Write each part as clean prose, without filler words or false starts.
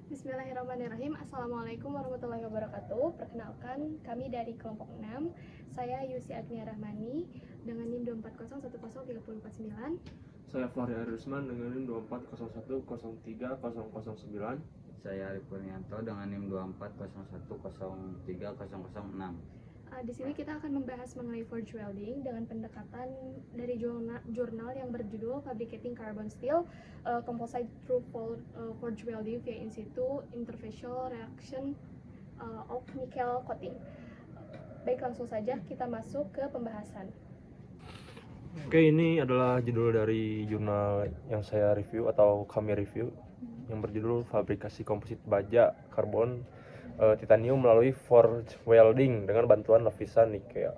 Bismillahirrahmanirrahim. Assalamualaikum warahmatullahi wabarakatuh. Perkenalkan, kami dari kelompok 6. Saya Yusi Agnia Rahmani dengan NIM 240103049. Saya Fahri Arisman dengan NIM 240103039. Saya Arif Kurnianto dengan NIM 240103006. Di sini kita akan membahas mengenai forge welding dengan pendekatan dari jurnal yang berjudul Fabricating Carbon Steel, Composite Through Forge Welding via In Situ Interfacial Reaction of Nickel Coating. Baik, langsung saja kita masuk ke pembahasan. Oke, ini adalah judul dari jurnal yang saya review atau kami review yang berjudul Fabrikasi Komposit Baja Karbon Titanium melalui forge welding dengan bantuan lapisan nikel.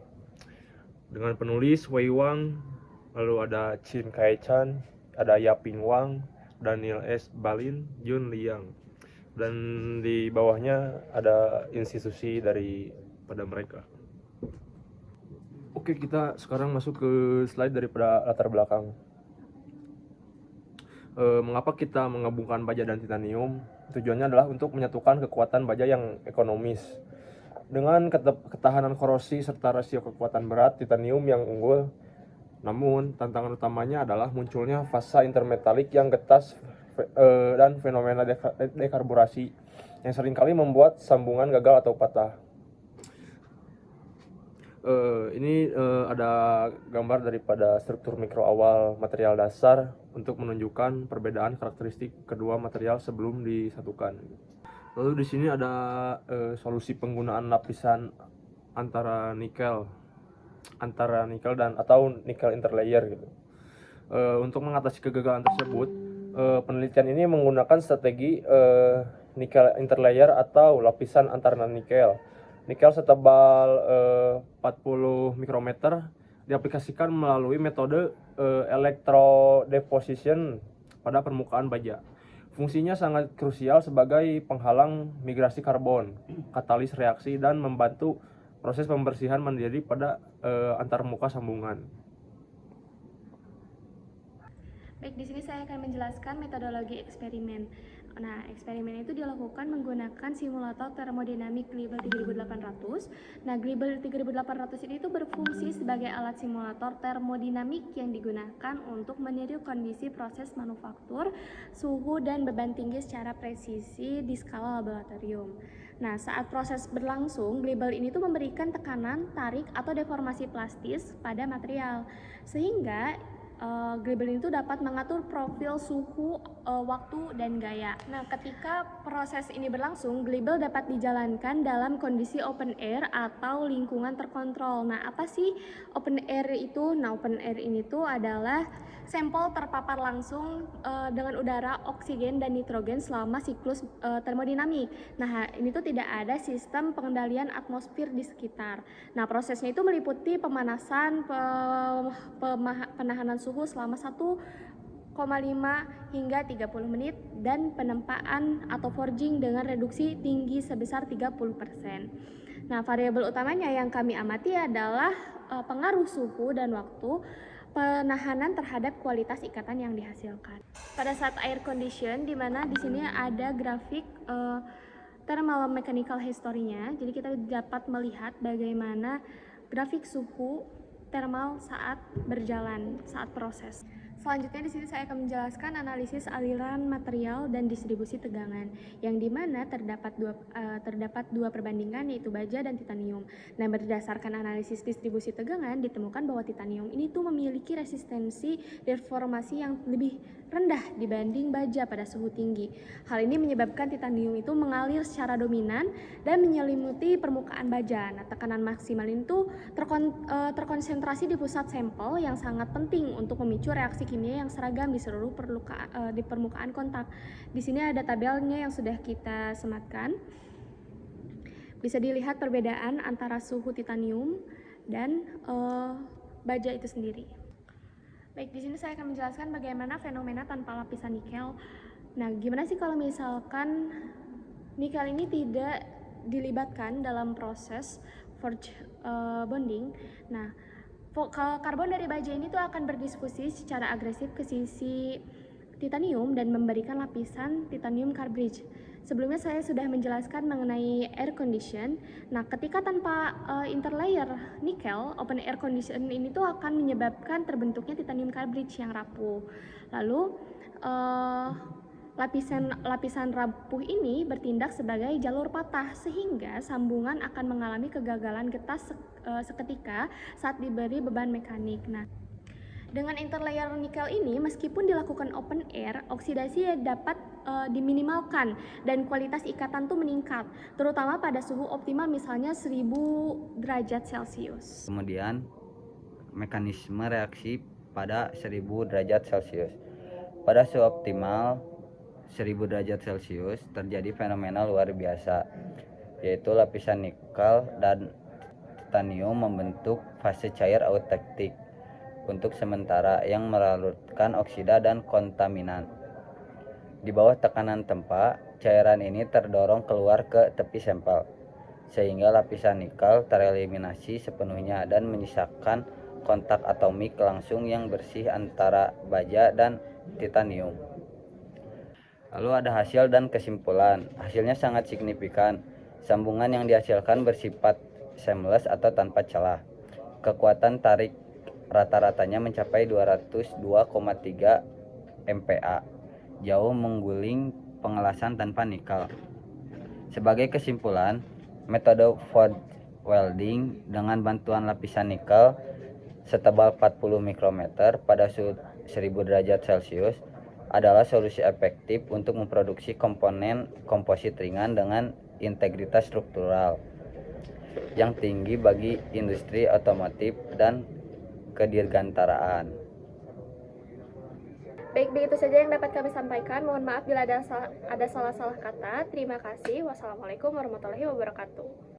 Dengan penulis Wei Wang, lalu ada Chin Kai Chan, ada Yaping Wang, Daniel S. Balin, Jun Liang, dan di bawahnya ada institusi dari pada mereka. Oke, kita sekarang masuk ke slide daripada latar belakang. Mengapa kita menggabungkan baja dan titanium? Tujuannya adalah untuk menyatukan kekuatan baja yang ekonomis dengan ketahanan korosi serta rasio kekuatan berat titanium yang unggul. Namun, tantangan utamanya adalah munculnya fasa intermetalik yang getas dan fenomena dekarburasi yang seringkali membuat sambungan gagal atau patah. Ini ada gambar daripada struktur mikro awal material dasar untuk menunjukkan perbedaan karakteristik kedua material sebelum disatukan. Lalu di sini ada solusi penggunaan lapisan antara nikel dan atau nikel interlayer gitu. Untuk mengatasi kegagalan tersebut, penelitian ini menggunakan strategi nikel interlayer atau lapisan antara nikel setebal 40 mikrometer diaplikasikan melalui metode electrodeposition pada permukaan baja. Fungsinya sangat krusial sebagai penghalang migrasi karbon, katalis reaksi, dan membantu proses pembersihan mandiri pada antarmuka sambungan. Baik, di sini saya akan menjelaskan metodologi eksperimen. Nah, eksperimen itu dilakukan menggunakan simulator termodinamik Glibel 3800. Nah, Glibel 3800 ini itu berfungsi sebagai alat simulator termodinamik yang digunakan untuk meniru kondisi proses manufaktur, suhu, dan beban tinggi secara presisi di skala laboratorium. Nah, saat proses berlangsung, Glibel ini tuh memberikan tekanan, tarik, atau deformasi plastis pada material, sehingga Glibel itu dapat mengatur profil suhu, waktu, dan gaya. Nah, ketika proses ini berlangsung, Glibel dapat dijalankan dalam kondisi open air atau lingkungan terkontrol. Nah, apa sih open air itu? Nah, open air ini tuh adalah sampel terpapar langsung dengan udara, oksigen, dan nitrogen selama siklus termodinamik. Nah, ini tuh tidak ada sistem pengendalian atmosfer di sekitar. Nah, prosesnya itu meliputi pemanasan, penahanan suhu selama 1,5 hingga 30 menit dan penempaan atau forging dengan reduksi tinggi sebesar 30%. Nah, variabel utamanya yang kami amati adalah pengaruh suhu dan waktu, penahanan terhadap kualitas ikatan yang dihasilkan. Pada saat air condition, di mana di sini ada grafik thermal mechanical history-nya, jadi kita dapat melihat bagaimana grafik suhu thermal saat berjalan, saat proses. Selanjutnya di sini saya akan menjelaskan analisis aliran material dan distribusi tegangan, yang dimana terdapat dua perbandingan, yaitu baja dan titanium. Nah, berdasarkan analisis distribusi tegangan ditemukan bahwa titanium ini tuh memiliki resistensi deformasi yang lebih rendah dibanding baja pada suhu tinggi. Hal ini menyebabkan titanium itu mengalir secara dominan dan menyelimuti permukaan baja. Nah, tekanan maksimal itu terkonsentrasi di pusat sampel yang sangat penting untuk memicu reaksi kimia yang seragam di seluruh di permukaan kontak. Di sini ada tabelnya yang sudah kita sematkan. Bisa dilihat perbedaan antara suhu titanium dan baja itu sendiri. Baik, di sini saya akan menjelaskan bagaimana fenomena tanpa lapisan nikel. Nah, gimana sih kalau misalkan nikel ini tidak dilibatkan dalam proses forge bonding? Nah, karbon dari baja ini tuh akan berdiskusi secara agresif ke sisi titanium dan memberikan lapisan titanium carbridge. Sebelumnya saya sudah menjelaskan mengenai air condition. Nah, ketika tanpa interlayer nikel, open air condition ini tuh akan menyebabkan terbentuknya titanium cartridge yang rapuh. Lalu lapisan rapuh ini bertindak sebagai jalur patah sehingga sambungan akan mengalami kegagalan getas seketika saat diberi beban mekanik. Nah, dengan interlayer nikel ini, meskipun dilakukan open air, oksidasi dapat diminimalkan dan kualitas ikatan tuh meningkat, terutama pada suhu optimal misalnya 1000 derajat Celcius. Kemudian mekanisme reaksi pada 1000 derajat Celcius. Pada suhu optimal 1000 derajat Celcius terjadi fenomena luar biasa, yaitu lapisan nikel dan titanium membentuk fase cair autektik untuk sementara yang melarutkan oksida dan kontaminan. Di bawah tekanan tempa, cairan ini terdorong keluar ke tepi sampel, sehingga lapisan nikel tereliminasi sepenuhnya dan menyisakan kontak atomik langsung yang bersih antara baja dan titanium. Lalu ada hasil dan kesimpulan. Hasilnya sangat signifikan. Sambungan yang dihasilkan bersifat seamless atau tanpa celah. Kekuatan tarik rata-ratanya mencapai 202,3 MPa, jauh mengguling pengelasan tanpa nikel. Sebagai kesimpulan, metode forge welding dengan bantuan lapisan nikel setebal 40 mikrometer pada suhu 1000 derajat Celcius adalah solusi efektif untuk memproduksi komponen komposit ringan dengan integritas struktural yang tinggi bagi industri otomotif dan kedirgantaraan. Baik, begitu saja yang dapat kami sampaikan. Mohon maaf bila ada salah-salah kata. Terima kasih. Wassalamualaikum warahmatullahi wabarakatuh.